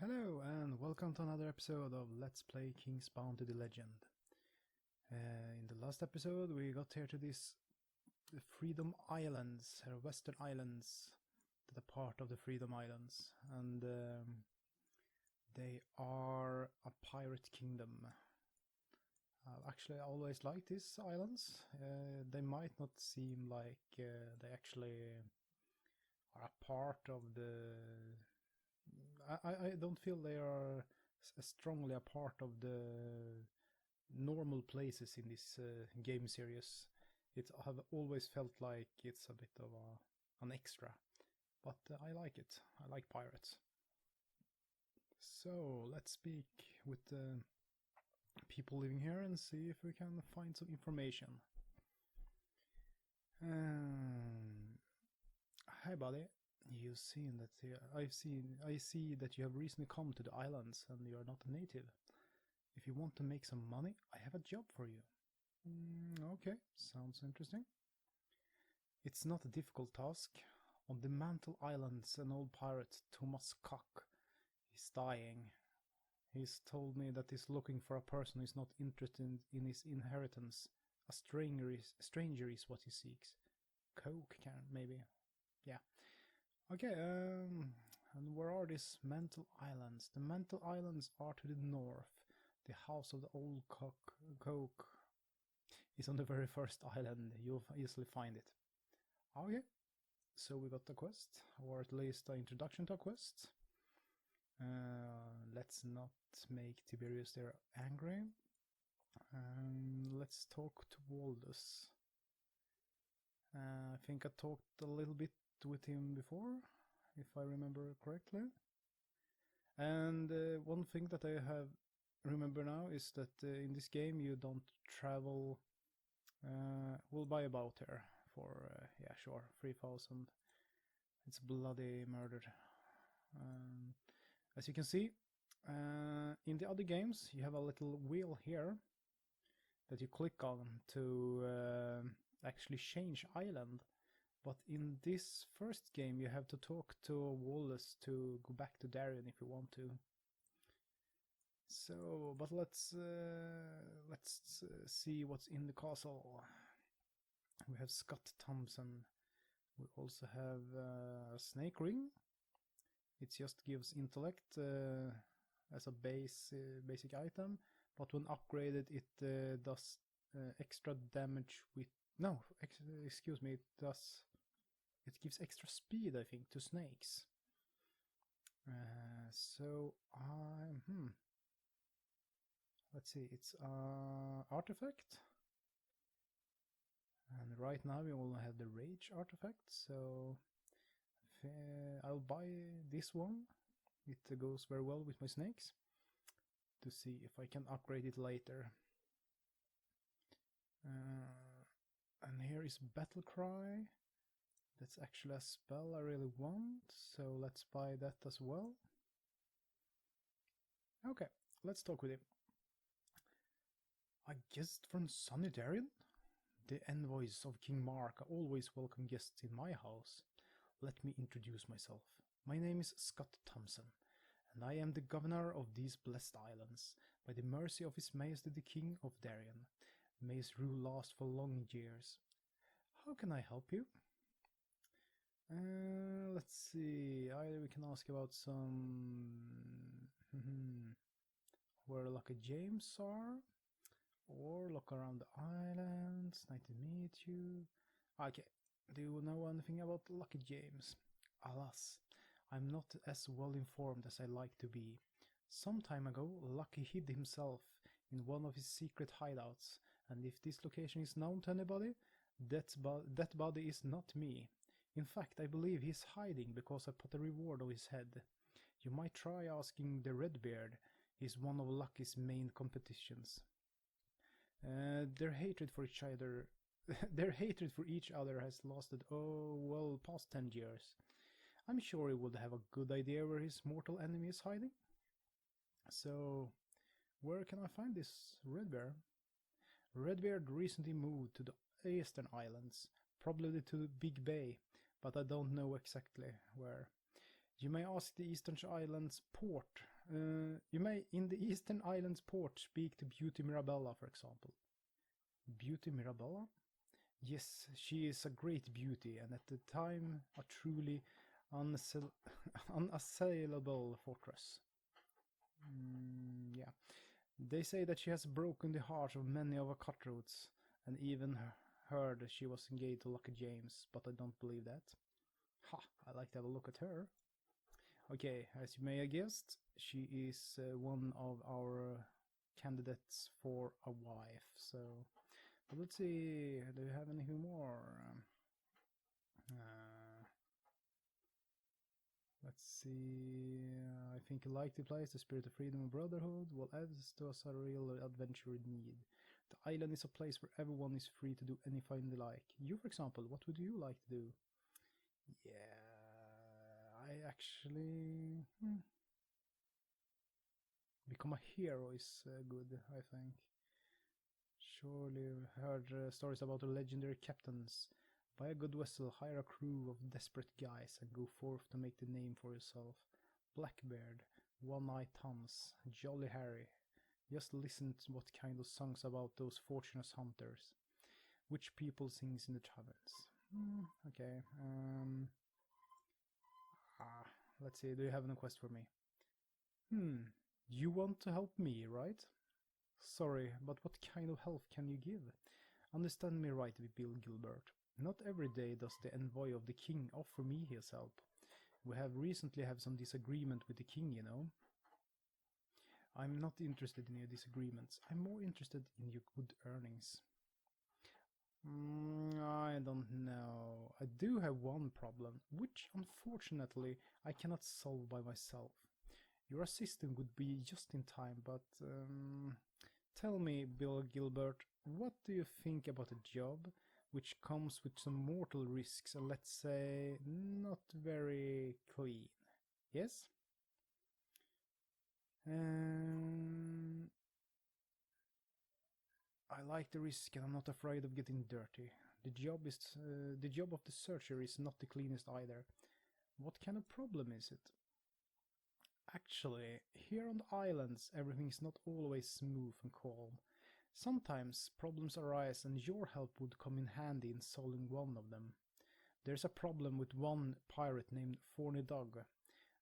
Hello and welcome to another episode of Let's Play King's Bounty the Legend. In the last episode we got here to these Freedom Islands, or Western Islands, that are part of the Freedom Islands, and they are a pirate kingdom. Actually, I always liked these islands. They might not seem like they actually are a part of the... I don't feel they are strongly a part of the normal places in this game series. It have always felt like it's a bit of an extra, but I like it. I like pirates. So let's speak with the people living here and see if we can find some information. Hi, buddy. You've seen that I see that you have recently come to the islands and you are not a native. If you want to make some money, I have a job for you. Okay, sounds interesting. It's not a difficult task. On the Mantle Islands, an old pirate, Thomas Cock, is dying. He's told me that he's looking for a person who is not interested in his inheritance. A stranger is what he seeks. Coke maybe. Yeah. Okay, and where are these Mantle Islands? The Mantle Islands are to the north. The house of the old Coke is on the very first island. You'll easily find it. Okay, so we got the quest, or at least the introduction to a quest. Let's not make Tiberius there angry. Let's talk to Waldus. I think I talked a little bit with him before, if I remember correctly. And one thing that I have remember now is that in this game you don't travel. We'll buy about here for yeah, sure, 3,000. It's bloody murder. As you can see, in the other games you have a little wheel here that you click on to actually change island. But in this first game you have to talk to Wallace to go back to Darien if you want to. So, but let's see what's in the castle. We have Scott Thompson. We also have a snake ring. It just gives intellect as a basic item, but when upgraded it does extra damage with... No, excuse me, it gives extra speed, I think, to snakes. So let's see, it's artifact. And right now we only have the rage artifact, so I'll buy this one. It goes very well with my snakes, to see if I can upgrade it later. And here is Battle Cry. That's actually a spell I really want, so let's buy that as well. Okay, let's talk with him. A guest from sunny Darien? The envoys of King Mark always welcome guests in my house. Let me introduce myself. My name is Scott Thompson, and I am the governor of these blessed islands, by the mercy of His Majesty the King of Darien. May his rule last for long years. How can I help you? Let's see. Either we can ask about some... where Lucky James are, or look around the islands. Nice to meet you. Okay, do you know anything about Lucky James? Alas, I'm not as well informed as I like to be. Some time ago, Lucky hid himself in one of his secret hideouts, and if this location is known to anybody, that body is not me. In fact, I believe he's hiding because I put a reward on his head. You might try asking the Redbeard. He's one of Lucky's main competitions. Their hatred for each other has lasted, past 10 years. I'm sure he would have a good idea where his mortal enemy is hiding. So, where can I find this Redbeard? Redbeard recently moved to the Eastern Islands, probably to the Big Bay, but I don't know exactly where. You may ask the Eastern Islands port You may, in the Eastern Islands port, speak to Beauty Mirabella, for example. Beauty Mirabella? Yes, she is a great beauty, and at the time, a truly unassailable fortress. Yeah. They say that she has broken the hearts of many of our cutthroats, and even heard she was engaged to Lucky James, but I don't believe that. Ha, I'd like to have a look at her. Okay, as you may have guessed, she is one of our candidates for a wife, so... But let's see, do you have anything more? Let's see, I think you like the place, the spirit of freedom and brotherhood, what adds to us a real adventure in need. The island is a place where everyone is free to do anything they like. You, for example, what would you like to do? Yeah, I actually... Become a hero is good, I think. Surely heard stories about the legendary captains. Buy a good vessel, hire a crew of desperate guys, and go forth to make the name for yourself. Blackbeard, One-Eyed Thomas, Jolly Harry. Just listen to what kind of songs about those fortunate hunters. Which people sings in the taverns. Okay. Let's see, do you have any quest for me? You want to help me, right? Sorry, but what kind of help can you give? Understand me right, Bill Gilbert. Not every day does the envoy of the king offer me his help. We have recently had some disagreement with the king, you know. I'm not interested in your disagreements. I'm more interested in your good earnings. I don't know. I do have one problem, which unfortunately I cannot solve by myself. Your assistant would be just in time, but tell me, Bill Gilbert, what do you think about a job which comes with some mortal risks and, let's say, not very clean? Yes? I like the risk and I'm not afraid of getting dirty. The job of the searcher is not the cleanest either. What kind of problem is it? Actually, here on the islands everything is not always smooth and calm. Sometimes problems arise and your help would come in handy in solving one of them. There's a problem with one pirate named Thorny Dog.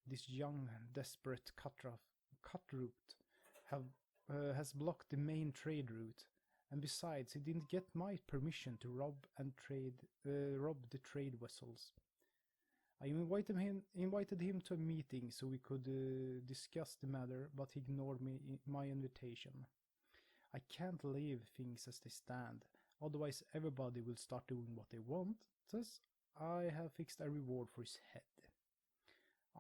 This young, desperate cutthroat has blocked the main trade route, and besides, he didn't get my permission to rob the trade vessels. I invited him to a meeting so we could discuss the matter, but he ignored my invitation. I can't leave things as they stand, otherwise everybody will start doing what they want, thus I have fixed a reward for his head.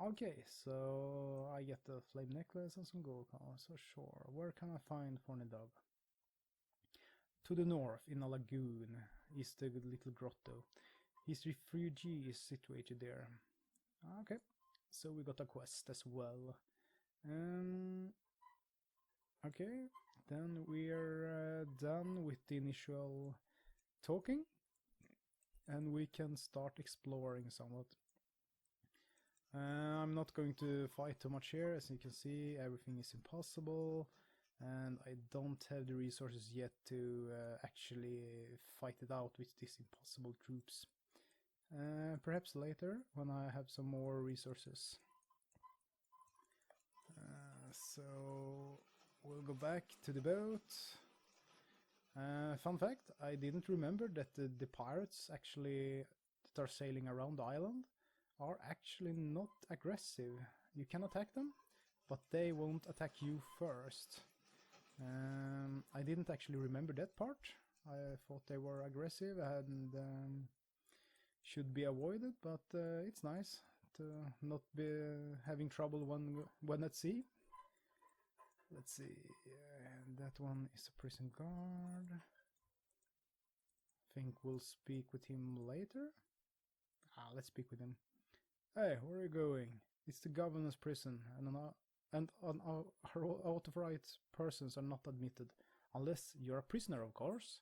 Okay, so I get the flame necklace and some gold coins, so sure. Where can I find Thorny Dog? To the north, in a lagoon, is the little grotto. His refugee is situated there. Okay, so we got a quest as well. Okay, then we're done with the initial talking, and we can start exploring somewhat. I'm not going to fight too much here. As you can see, everything is impossible, and I don't have the resources yet to actually fight it out with these impossible troops. Perhaps later, when I have some more resources. So we'll go back to the boat. Fun fact, I didn't remember that the pirates actually that are sailing around the island are actually not aggressive. You can attack them, but they won't attack you first. I didn't actually remember that part. I thought they were aggressive and should be avoided, but it's nice to not be having trouble when at sea. Let's see, that one is a prison guard. Think we'll speak with him later. Let's speak with him. Hey, where are you going? It's the governor's prison, and unauthorized persons are not admitted, unless you're a prisoner, of course.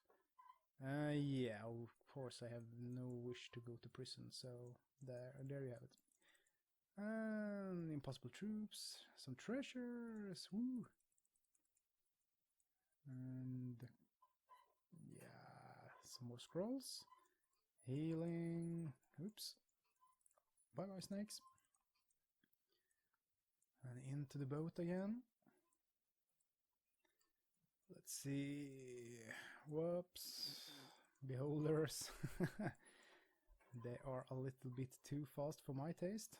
Yeah, of course I have no wish to go to prison, so there you have it. possible troops, some treasures, woo! And yeah, some more scrolls. Healing. Oops. Bye bye, snakes. And into the boat again. Let's see. Whoops. Beholders. They are a little bit too fast for my taste.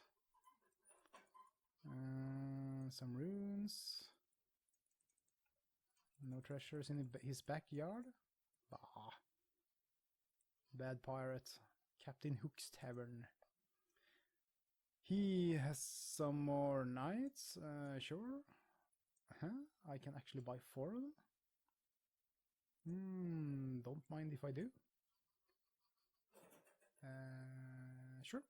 Some runes. No treasures in his backyard. Bah. Bad pirate. Captain Hook's Tavern. He has some more knights. Sure. I can actually buy 4 of them. Don't mind if I do. Sure.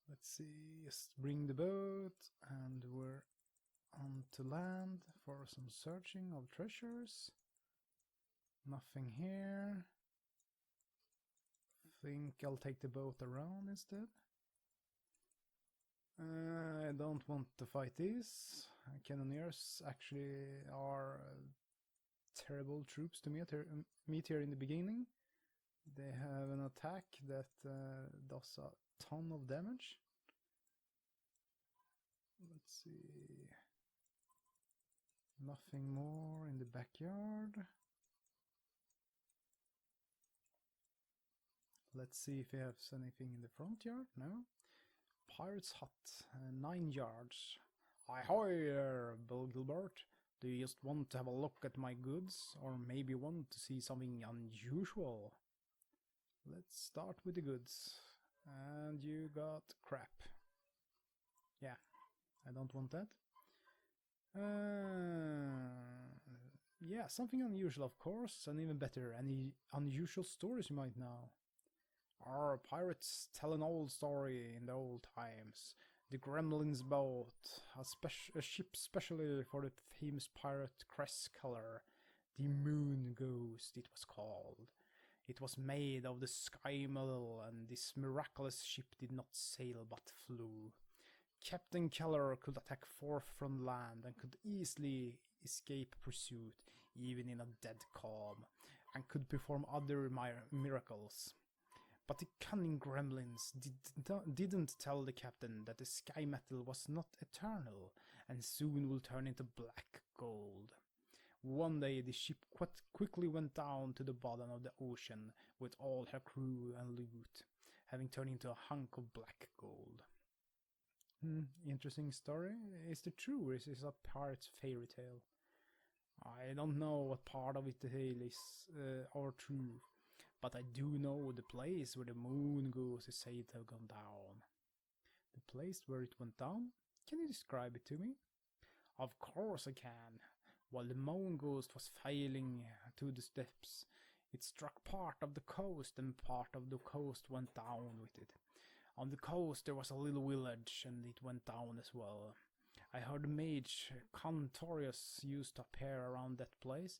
Let's see, just bring the boat, and we're on to land for some searching of treasures. Nothing here. Think I'll take the boat around instead. I don't want to fight these. Cannoneers actually are terrible troops to meet here in the beginning. They have an attack that does a ton of damage. Let's see. Nothing more in the backyard. Let's see if he has anything in the front yard. No. Pirate's hut, 9 yards. Ahoy there, Bill Gilbert. Do you just want to have a look at my goods, or maybe want to see something unusual? Let's start with the goods. And you got crap. Yeah, I don't want that. Yeah, something unusual, of course, and even better, any unusual stories you might know. Our pirates tell an old story in the old times. The Gremlin's boat, a ship specially for the famous pirate crest color. The Moon Ghost, it was called. It was made of the sky metal, and this miraculous ship did not sail but flew. Captain Keller could attack forth from land and could easily escape pursuit, even in a dead calm, and could perform other miracles. But the cunning gremlins didn't tell the captain that the sky metal was not eternal and soon will turn into black gold. One day the ship quickly went down to the bottom of the ocean with all her crew and loot, having turned into a hunk of black gold. Interesting story. Is it true, or is this a pirate's fairy tale? I don't know what part of it is or true, but I do know the place where the moon goes is said to have gone down. The place where it went down? Can you describe it to me? Of course I can. While the moon ghost was failing to the steps, it struck part of the coast, and part of the coast went down with it. On the coast there was a little village, and it went down as well. I heard the mage Cantorius used to appear around that place.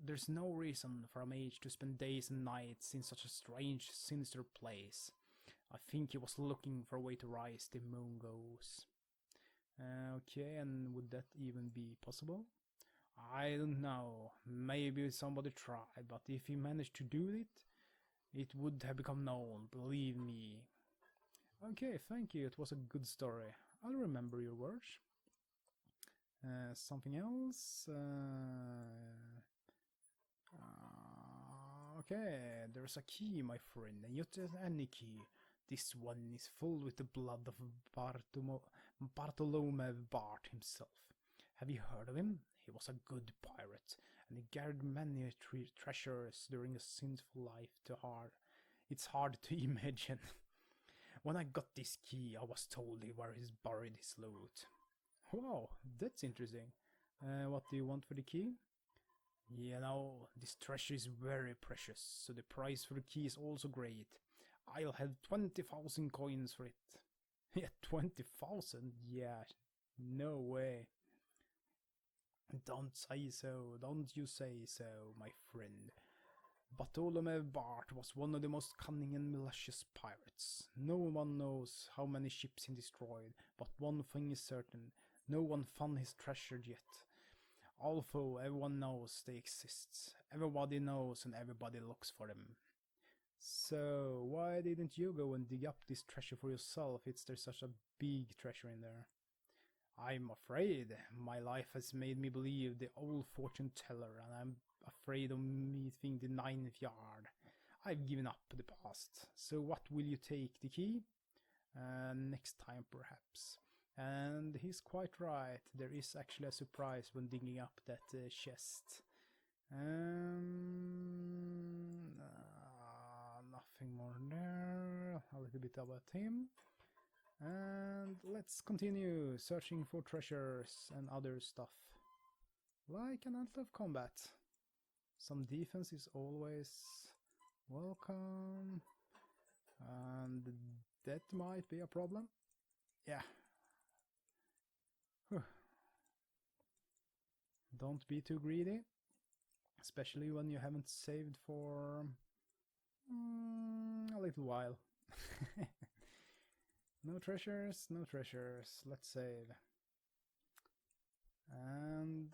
There's no reason for a mage to spend days and nights in such a strange, sinister place. I think he was looking for a way to rise the moon goes. Okay, and would that even be possible? I don't know. Maybe somebody tried, but if he managed to do it, it would have become known, believe me. Okay, thank you. It was a good story. I'll remember your words. Something else? Okay, there's a key, my friend, and not just any key. This one is full with the blood of Bartholomew Bart himself. Have you heard of him? He was a good pirate, and he gathered many treasures during a sinful life. It's hard to imagine. When I got this key, I was told where he's buried his loot. Wow, that's interesting. What do you want for the key? You know, this treasure is very precious, so the price for the key is also great. I'll have 20,000 coins for it. Yeah, 20,000? Yeah, no way. Don't say so, don't you say so, my friend. Bartholomew Bart was one of the most cunning and malicious pirates. No one knows how many ships he destroyed, but one thing is certain, no one found his treasure yet. Although everyone knows they exist, everybody knows and everybody looks for them. So, why didn't you go and dig up this treasure for yourself if there's such a big treasure in there? I'm afraid my life has made me believe the old fortune teller, and I'm afraid of meeting the ninth yard. I've given up the past. So what will you take, the key? Next time, perhaps. And he's quite right. There is actually a surprise when digging up that chest. Nothing more there. A little bit about him. And let's continue searching for treasures and other stuff. Like an Antler of Combat. Some defense is always welcome. And that might be a problem. Yeah. Whew. Don't be too greedy. Especially when you haven't saved for a little while. No treasures, no treasures. Let's save. And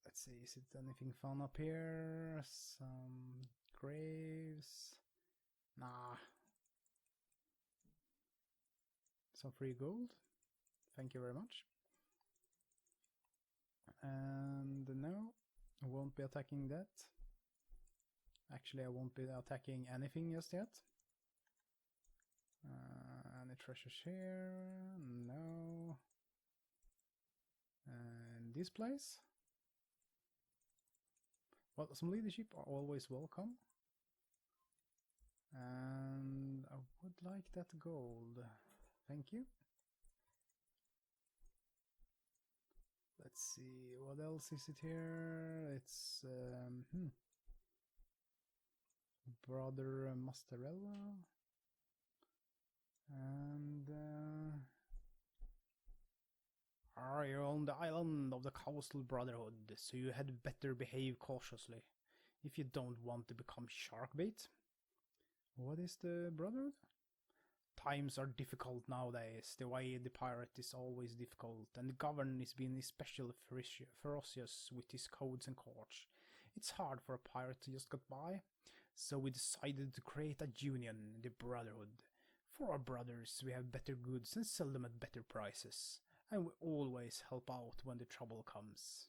let's see, is it anything fun up here? Some graves. Nah. Some free gold. Thank you very much. And no, I won't be attacking that. Actually, I won't be attacking anything just yet. Any treasures here? No. And this place? Well, some leadership are always welcome. And I would like that gold. Thank you. Let's see, what else is it here? It's Brother Mastarella. And you're on the island of the Coastal Brotherhood, so you had better behave cautiously if you don't want to become shark bait. What is the Brotherhood? Times are difficult nowadays. The way the pirate is always difficult, and the governor is being especially ferocious with his codes and courts. It's hard for a pirate to just get by, so we decided to create a union, the Brotherhood. For our brothers, we have better goods and sell them at better prices, and we always help out when the trouble comes.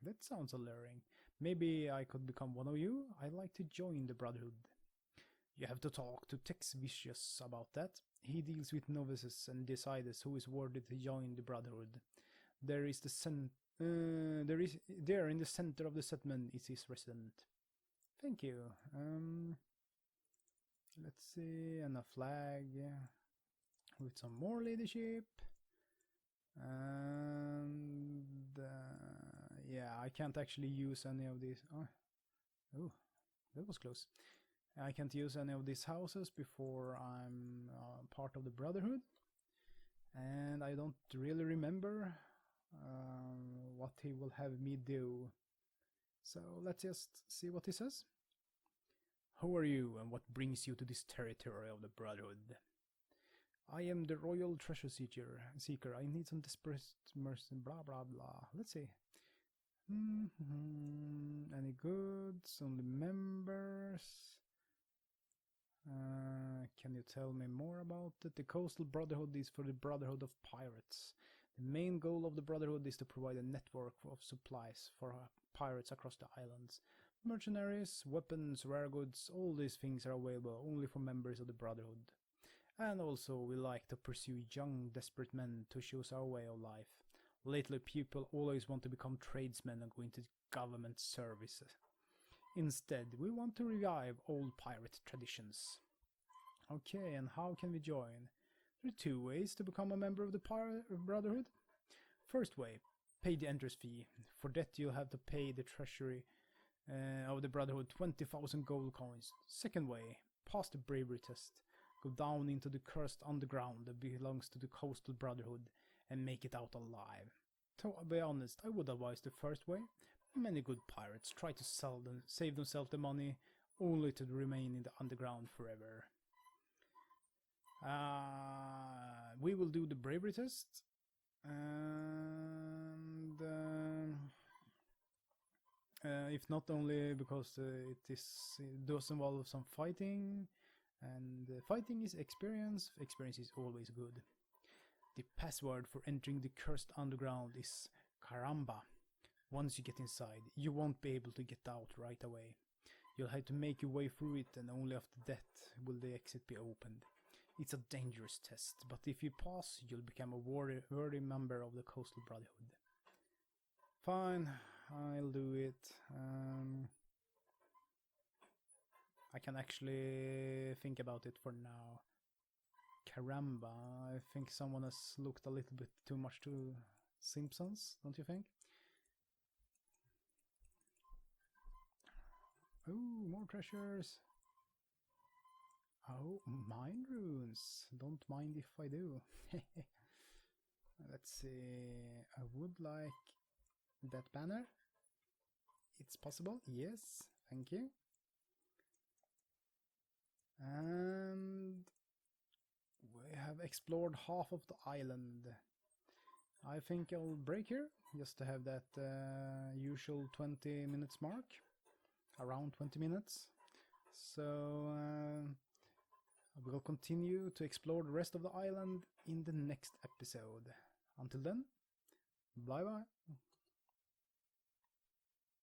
That sounds alluring. Maybe I could become one of you? I'd like to join the Brotherhood. You have to talk to Tex Vicious about that. He deals with novices and decides who is worthy to join the Brotherhood. There in the center of the settlement is his resident. Thank you. Let's see, and a flag with some more leadership. And yeah, I can't actually use any of these. Oh, that was close. I can't use any of these houses before I'm part of the Brotherhood. And I don't really remember what he will have me do. So let's just see what he says. Who are you and what brings you to this territory of the Brotherhood? I am the royal treasure seeker. I need some desperate mercy, blah blah blah. Let's see. Any goods? Only members? Can you tell me more about it? The Coastal Brotherhood is for the Brotherhood of Pirates. The main goal of the Brotherhood is to provide a network of supplies for pirates across the islands. Mercenaries, weapons, rare goods, all these things are available only for members of the Brotherhood. And also we like to pursue young, desperate men to choose our way of life. Lately people always want to become tradesmen and go into government service. Instead, we want to revive old pirate traditions. Okay, and how can we join? There are two ways to become a member of the Brotherhood. First way, pay the entrance fee. For that you'll have to pay the treasury of the Brotherhood 20,000 gold coins. Second way, pass the bravery test. Go down into the cursed underground that belongs to the Coastal Brotherhood and make it out alive. To be honest, I would advise the first way. Many good pirates try to save themselves the money, only to remain in the underground forever. We will do the bravery test, and if not only because it does involve some fighting, and fighting is experience. Experience is always good. The password for entering the cursed underground is Caramba. Once you get inside, you won't be able to get out right away. You'll have to make your way through it, and only after that will the exit be opened. It's a dangerous test, but if you pass, you'll become a worthy member of the Coastal Brotherhood. Fine, I'll do it. I can actually think about it for now. Caramba, I think someone has looked a little bit too much to Simpsons, don't you think? Oh, more treasures! Oh, mind runes! Don't mind if I do. Let's see. I would like that banner. It's possible. Yes, thank you. And we have explored half of the island. I think I'll break here, just to have that usual 20 minutes mark. Around 20 minutes. So we'll continue to explore the rest of the island in the next episode. Until then, bye bye.